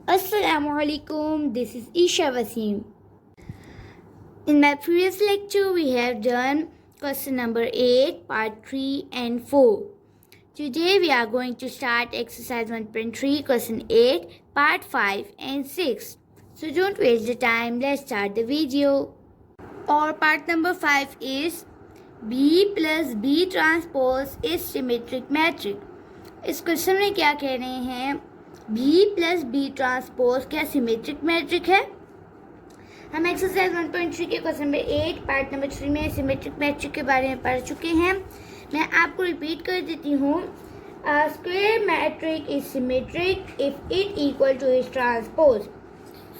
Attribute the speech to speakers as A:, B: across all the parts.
A: Assalamualaikum, this is Isha Wasim. In my previous lecture, we have done question number 8, part 3 and 4. Today, we are going to start exercise 1.3, question 8, part 5 and 6. So don't waste the time, let's start the video. Or part number 5 is B plus B transpose is symmetric metric. इस question में क्या कह रहे हैं, B plus B transpose क्या symmetric matrix है। हम exercise 1.3 के क्वेश्चन नंबर 8 पार्ट नंबर 3 में सिमेट्रिक मैट्रिक के बारे में पढ़ चुके हैं। मैं आपको रिपीट कर देती हूँ। Square matrix is symmetric if it equal to its transpose.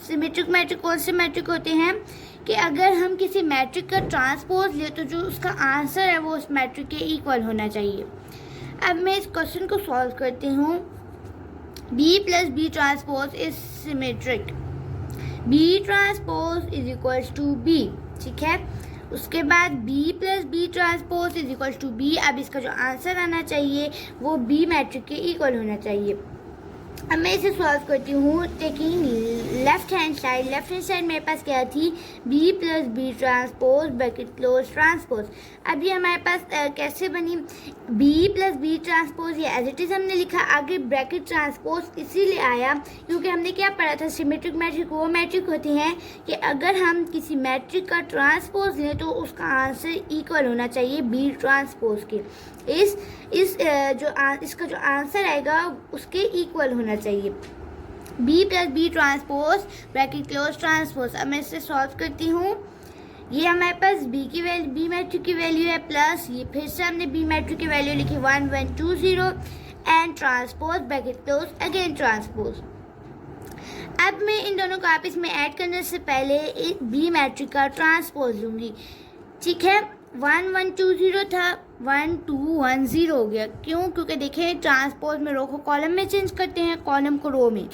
A: Symmetric matrix कौन से मैट्रिक होते हैं कि अगर हम किसी मैट्रिक का ट्रांसपोज ले तो जो उसका आंसर है वो उस मैट्रिक के इक्वल होना चाहिए। अब मैं इस क्वेश्चन को सॉल्व करती हूँ। B plus B transpose is symmetric. B transpose is equals to B. ठीक है, उसके बाद B plus B transpose is equals to B. अब इसका जो आंसर आना चाहिए वो B मैट्रिक के इक्वल होना चाहिए। अब मैं इसे सॉल्व करती हूँ टेकिंग लेफ्ट हैंड साइड मेरे पास क्या थी, B plus B transpose bracket close transpose. अब ये हमारे पास कैसे बनी, B प्लस बी ट्रांसपोज, ये एज इट इज़ हमने लिखा, आगे ब्रैकेट ट्रांसपोज इसीलिए आया क्योंकि हमने क्या पढ़ा था, सिमेट्रिक मैट्रिक वो मैट्रिक होती हैं कि अगर हम किसी मैट्रिक का ट्रांसपोज लें तो उसका आंसर इक्वल होना चाहिए B ट्रांसपोज के। इसका जो आंसर आएगा उसके इक्वल होना चाहिए। B plus B transpose bracket close transpose. अब मैं इसे सॉल्व करती हूँ। ये हमारे पास B मैट्रिक की वैल्यू है प्लस ये फिर से हमने B मैट्रिक की वैल्यू लिखी 1 1 2 0 and transpose bracket close again transpose. अब मैं इन दोनों को आपस में ऐड करने से पहले एक B मैट्रिक का ट्रांसपोज लूँगी। ठीक है, 1 1 2 0 था, 1 2 1 0 हो गया। क्यों? क्योंकि देखें ट्रांसपोज में रो को कॉलम में चेंज करते हैं, कॉलम को रो में।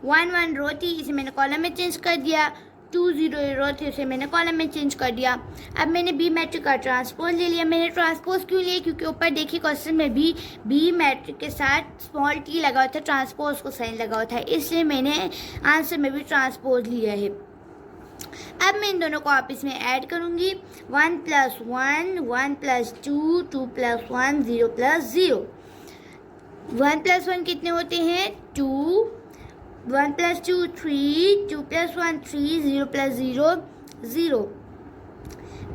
A: 1 1 रो थी, इसे मैंने कॉलम में चेंज कर दिया। 2 0 रो थी, उसे मैंने कॉलम में चेंज कर दिया। अब मैंने बी मैट्रिक का ट्रांसपोज ले लिया। मैंने ट्रांसपोज क्यों लिया? क्योंकि ऊपर देखिए क्वेश्चन में भी बी मैट्रिक के साथ स्मॉल टी लगा हुआ था, ट्रांसपोज को साइन लगा हुआ था, इसलिए मैंने आंसर में भी ट्रांसपोज लिया है। अब मैं इन दोनों को आपस में ऐड करूंगी। 1 plus 1 1 plus 2 2 plus 1 0 plus 0। 1 plus 1 कितने होते हैं? 2। 1 प्लस 2 3 2 प्लस 1 3 0 प्लस 0 0।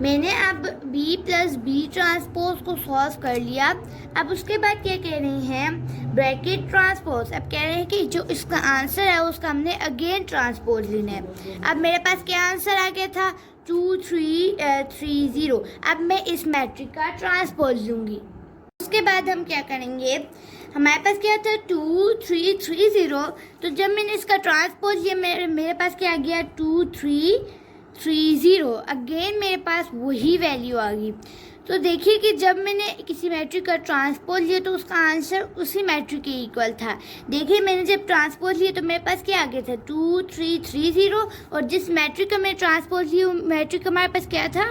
A: मैंने अब B प्लस बी ट्रांसपोज को सॉल्व कर लिया। अब उसके बाद क्या कह रहे हैं, ब्रैकेट ट्रांसपोज। अब कह रहे हैं कि जो इसका आंसर है उसका हमने अगेन ट्रांसपोज लेना है। अब मेरे पास क्या आंसर आ गया था, 2 3 3 0। अब मैं इस मैट्रिक का ट्रांसपोज लूँगी। उसके बाद हम क्या करेंगे, हमारे पास क्या था 2 3 3 0। तो जब मैंने इसका ट्रांसपोज लिया मेरे पास क्या आ गया 2 3 3 0। अगेन मेरे पास वही वैल्यू आ गई। तो देखिए कि जब मैंने किसी मैट्रिक का ट्रांसपोज लिया तो उसका आंसर उसी मैट्रिक के इक्वल था। देखिए मैंने जब ट्रांसपोज लिया तो मेरे पास क्या आ गया था 2 3 3 0। और जिस मैट्रिक का मैं ट्रांसपोज लिया मैट्रिक हमारे पास क्या था,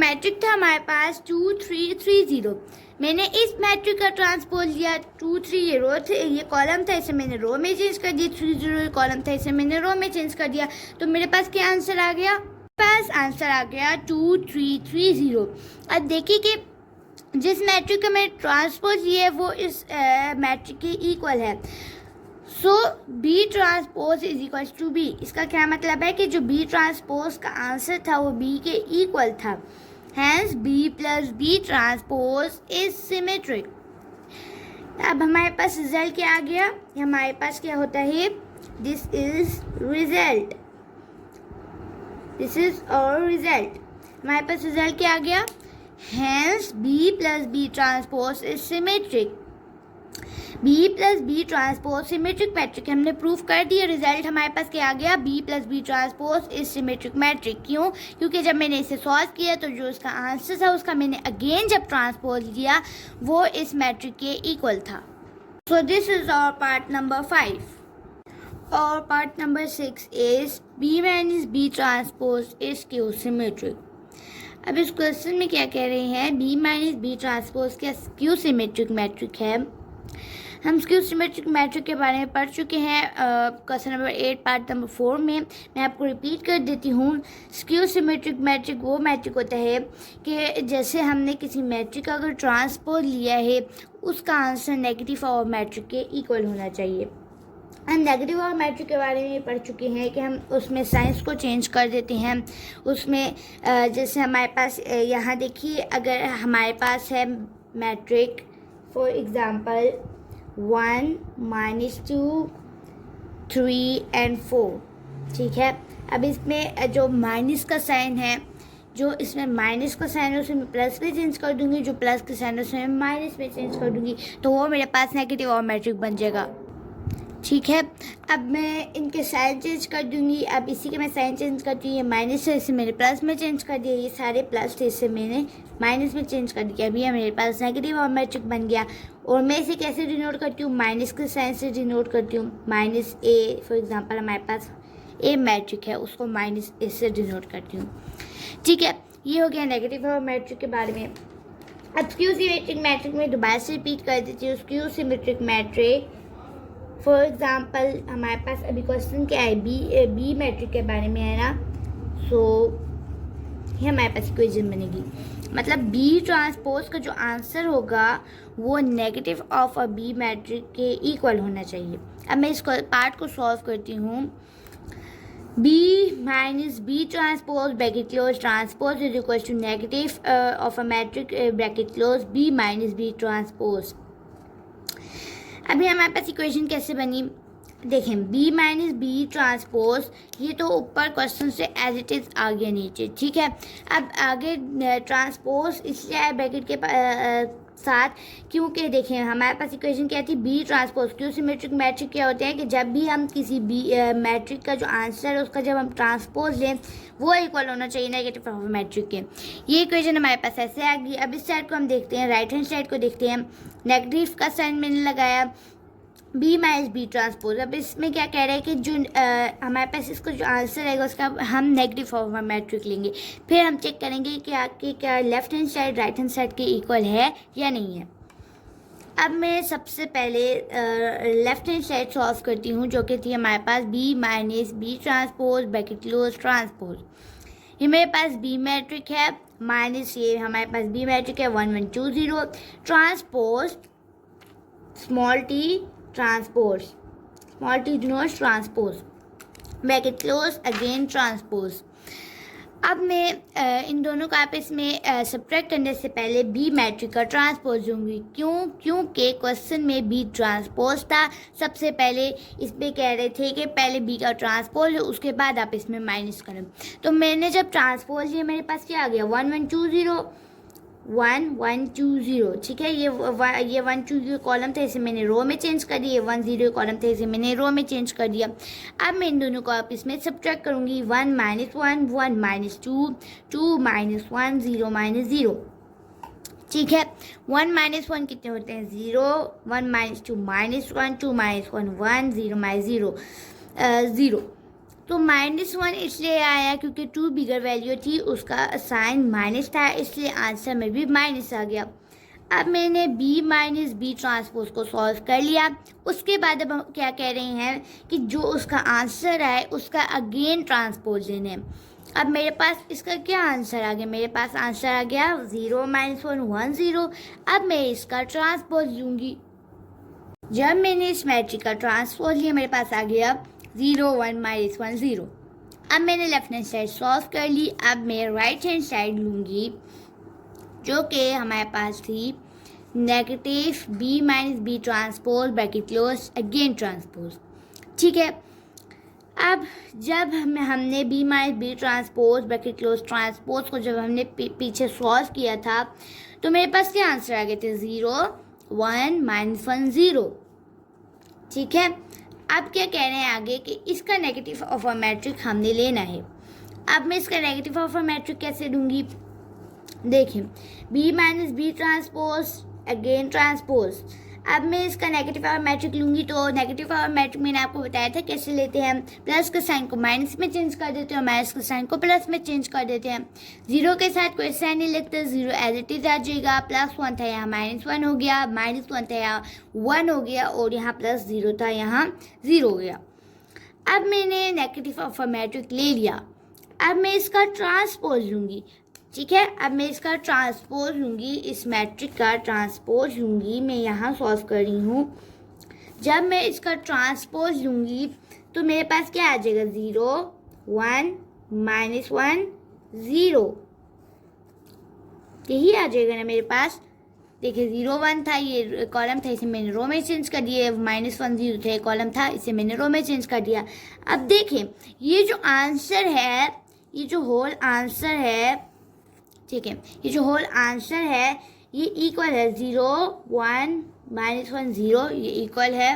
A: मैट्रिक था हमारे पास 2 3 3 0। मैंने इस मैट्रिक का ट्रांसपोज लिया 2 3, ये रो थे, ये कॉलम था, इसे मैंने रो में चेंज कर दिया। 3 0 ये कॉलम था, इसे मैंने रो में चेंज कर दिया। तो मेरे पास क्या आंसर आ गया, पास आंसर आ गया 2 3 3 0। अब देखिए कि जिस मैट्रिक का मैं ट्रांसपोज लिया है वो इस मैट्रिक के इक्वल है। So B transpose is equal to B. इसका क्या मतलब है कि जो बी ट्रांसपोज का आंसर था वो बी के इक्वल था। Hence B plus B transpose is symmetric. अब हमारे पास रिजल्ट क्या आ गया, हमारे पास क्या होता है, this is result, this is our result. हमारे पास रिजल्ट क्या आ गया, hence B plus B transpose is symmetric. B plus B transpose symmetric matrix हमने प्रूफ कर दिया। रिजल्ट हमारे पास क्या आ गया, B plus B transpose is symmetric matrix. क्यों? क्योंकि जब मैंने इसे सॉल्व किया तो जो इसका आंसर था उसका मैंने अगेन जब ट्रांसपोज लिया वो इस मैट्रिक के इक्वल था। So this is our part number 5। और part number 6 is B minus B transpose is skew symmetric. अब इस क्वेश्चन में क्या कह रहे हैं, B माइनस बी ट्रांसपोज क्या क्यू सिमेट्रिक मैट्रिक है। हम स्क्यू सिमेट्रिक मैट्रिक के बारे में पढ़ चुके हैं क्वेश्चन नंबर 8 पार्ट नंबर 4 में। मैं आपको रिपीट कर देती हूँ। स्क्यू सिमेट्रिक मैट्रिक वो मैट्रिक होता है कि जैसे हमने किसी मैट्रिक का अगर ट्रांसपोज लिया है उसका आंसर नेगेटिव ऑफ मैट्रिक के इक्वल होना चाहिए। हम नेगेटिव ऑफ मैट्रिक के बारे में पढ़ चुके हैं कि हम उसमें साइंस को चेंज कर देते हैं। उसमें जैसे हमारे पास यहाँ देखिए, अगर हमारे पास है मैट्रिक फॉर एग्ज़ाम्पल 1 -2 3 and 4, ठीक है। अब इसमें जो माइनस का साइन है, जो इसमें माइनस का साइन है उसे मैं प्लस में चेंज कर दूंगी, जो प्लस का साइन है उसे मैं माइनस में चेंज कर दूंगी, तो वो मेरे पास नेगेटिव ऑफ मैट्रिक बन जाएगा, ठीक है। अब मैं इनके साइन चेंज कर दूंगी। अब इसी के मैं साइन चेंज करती हूँ, ये माइनस है इसे मैंने प्लस में चेंज कर दिया, ये सारे प्लस थे इसे मैंने माइनस में चेंज कर दिया। अभी मेरे पास नेगेटिव ऑफ मैट्रिक बन गया। और मैं इसे कैसे डिनोट करती हूँ, माइनस के साइन से डिनोट करती हूँ। माइनस ए फॉर एग्जांपल हमारे पास ए मैट्रिक है, उसको माइनस ए से डिनोट करती हूँ, ठीक है। ये हो गया नेगेटिव ऑफ मैट्रिक के बारे में। अब स्क्यू सिमेट्रिक मैट्रिक में दोबारा से रिपीट कर देती हूँ। Skew symmetric matric for example हमारे पास अभी क्वेश्चन क्या है, बी मैट्रिक के बारे में है ना। सो ये हमारे पास इक्वेशन बनेगी, मतलब बी ट्रांसपोज का जो आंसर होगा वो negative of a B matrix के इक्वल होना चाहिए। अब मैं इस पार्ट को सॉल्व करती हूँ। B minus B transpose bracket close transpose is equal to negative of a matrix bracket close B minus B transpose. अभी हमारे पास इक्वेशन कैसे बनी, देखें, बी माइनस बी ट्रांसपोज, ये तो ऊपर क्वेश्चन से एज इट इज़ आ गया नीचे, ठीक है। अब आगे ट्रांसपोज इसलिए आया ब्रैकेट के साथ क्योंकि देखें हमारे पास इक्वेशन क्या थी, B transpose. Skew symmetric matrix क्या होते हैं कि जब भी हम किसी बी मैट्रिक का जो आंसर है उसका जब हम ट्रांसपोज लें वो इक्वल होना चाहिए नेगेटिव ऑफ मैट्रिक के। ये इक्वेशन हमारे पास ऐसे आ गई। अब इस साइड को हम देखते हैं, राइट हैंड साइड को देखते हैं। नेगेटिव का साइन मैंने लगाया, बी माइनस बी ट्रांसपोज। अब इसमें क्या कह रहे हैं कि जो हमारे पास इसका जो आंसर आएगा उसका हम नेगेटिव ऑफ मैट्रिक लेंगे। फिर हम चेक करेंगे कि क्या left hand side right hand side के इक्वल है या नहीं है। अब मैं सबसे पहले लेफ्ट हैंड साइड सॉल्व करती हूँ, जो कि थी हमारे पास B minus B transpose bracket close transpose. ये मेरे पास बी मैट्रिक है, माइनस ये हमारे पास बी मैट्रिक है 1 1 2 0 transpose small T transpose, small T denotes transpose bracket close again transpose. अब मैं इन दोनों का आपस में सब्ट्रैक्ट करने से पहले बी मैट्रिक का ट्रांसपोज दूंगी। क्योंकि क्वेश्चन में बी ट्रांसपोज था। सबसे पहले इसमें कह रहे थे कि पहले बी का ट्रांसपोज उसके बाद आप इसमें माइनस करें। तो मैंने जब ट्रांसपोज लिया मेरे पास क्या आ गया, 1 1 2 0 1 1 2 0, ठीक है। ये 1 2 0 कॉलम था, इसे मैंने रो में चेंज कर दिया। 1 0 कॉलम था, इसे मैंने रो में चेंज कर दिया। अब मैं इन दोनों को आप इसमें सब्ट्रैक्ट करूँगी। 1 -1 1 -2 2 -1 0 -0, ठीक है। 1 -1 कितने होते हैं, 0। 1 -2 -1 2 -1 1 0 0। तो -1 इसलिए आया क्योंकि 2 बिगर वैल्यू थी, उसका साइन माइनस था, इसलिए आंसर में भी माइनस आ गया। अब मैंने बी माइनस बी ट्रांसपोज को सॉल्व कर लिया। उसके बाद अब हम क्या कह रहे हैं कि जो उसका आंसर है उसका अगेन ट्रांसपोज लेना है। अब मेरे पास इसका क्या आंसर आ गया, मेरे पास आंसर आ गया 0 -1 1 0। अब मैं इसका ट्रांसपोज लूँगी। जब मैंने इस मैट्रिक का ट्रांसपोज लिया मेरे पास आ गया 0 1 -1 0। अब मैंने लेफ्ट हैंड साइड सॉल्व कर ली। अब मैं राइट हैंड साइड लूँगी, जो कि हमारे पास थी negative B minus B transpose bracket close again transpose, ठीक है। अब जब हमने B minus B transpose bracket close transpose को जब हमने पीछे सॉल्व किया था तो मेरे पास क्या आंसर आ गए थे, 0 1 -1 0, ठीक है। अब क्या कह रहे हैं आगे कि इसका नेगेटिव ऑफ अ मैट्रिक हमने लेना है। अब मैं इसका नेगेटिव ऑफ अ मैट्रिक कैसे दूंगी, देखिए B minus B transpose again transpose. अब मैं इसका नेगेटिव पावर मैट्रिक लूँगी, तो नेगेटिव पावर मैट्रिक मैंने आपको बताया था कैसे लेते हैं। प्लस के साइन को माइनस में चेंज कर देते हैं और माइनस के साइन को प्लस में चेंज कर देते हैं। जीरो के साथ कोई साइन नहीं लिखते, जीरो एज इट इज आ जाएगा। प्लस वन था यहाँ माइनस वन हो गया, माइनस वन था यहाँ वन हो गया, और यहाँ प्लस जीरो था यहाँ जीरो हो गया। अब मैंने नेगेटिव पावर मैट्रिक ले लिया, अब मैं इसका ट्रांसपोज लूँगी, ठीक है। अब मैं इसका ट्रांसपोज लूँगी, इस मैट्रिक का ट्रांसपोज लूँगी, मैं यहाँ सॉल्व कर रही हूँ। जब मैं इसका ट्रांसपोज लूँगी तो मेरे पास क्या आ जाएगा, zero one minus one zero, यही आ जाएगा ना मेरे पास। देखिए ज़ीरो वन था, ये कॉलम था, इसे मैंने रो में चेंज कर दिया। माइनस वन ज़ीरो था, कॉलम था, इसे मैंने रो में चेंज कर दिया। अब देखें ये जो आंसर है, ये जो होल आंसर है, ठीक है, ये जो होल आंसर है ये इक्वल है zero one minus one zero, ये इक्वल है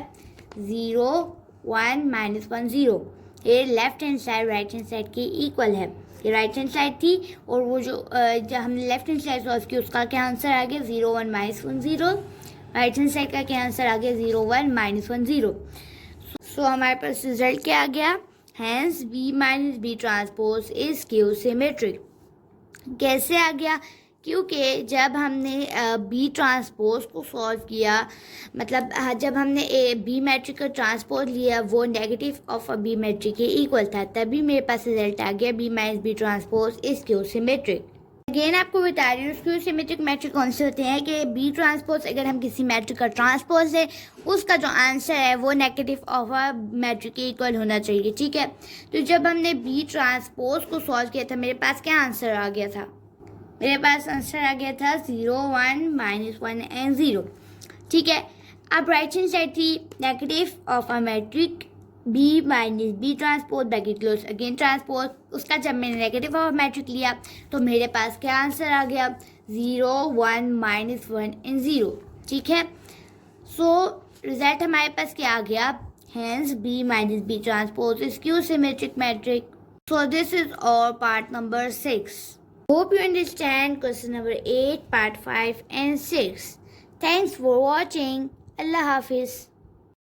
A: zero one minus one zero. ये left hand side right hand side के इक्वल है। ये राइट हैंड साइड थी और वो जो जब हमने लेफ्ट हैंड साइड सॉल्व की उसका क्या आंसर आ गया, zero one minus one zero. Right hand side का क्या आंसर आ गया, zero one minus one zero. So हमारे पास रिजल्ट क्या आ गया, hence B minus B transpose is skew symmetric. कैसे आ गया, क्योंकि जब हमने बी ट्रांसपोज को सॉल्व किया, मतलब जब हमने ए बी मैट्रिक का ट्रांसपोज लिया वो negative of a B matrix के इक्वल था, तभी मेरे पास रिजल्ट आ गया B minus B transpose is skew symmetric. Again आपको बता रही हूँ क्यू सिमेट्रिक मैट्रिक कौन से होते हैं कि बी ट्रांसपोज, अगर हम किसी मैट्रिक का ट्रांसपोज है उसका जो आंसर है वो नेगेटिव ऑफ अ मैट्रिक के इक्वल होना चाहिए, ठीक है। तो जब हमने बी ट्रांसपोज को सॉल्व किया था मेरे पास क्या आंसर आ गया था, मेरे पास आंसर आ गया था zero one minus one and zero, ठीक है। अब राइट हैंड साइड थी negative of a matrix B minus B transpose bracket close again transpose, उसका जब मैंने नेगेटिव ऑफ मैट्रिक लिया तो मेरे पास क्या आंसर आ गया, zero one minus one and zero, ठीक है। सो रिजल्ट हमारे पास क्या आ गया, hence B minus B transpose is skew symmetric matrix. So this is all part number 6. Hope you understand question number 8, part 5 and 6. Thanks for watching. Allah Hafiz.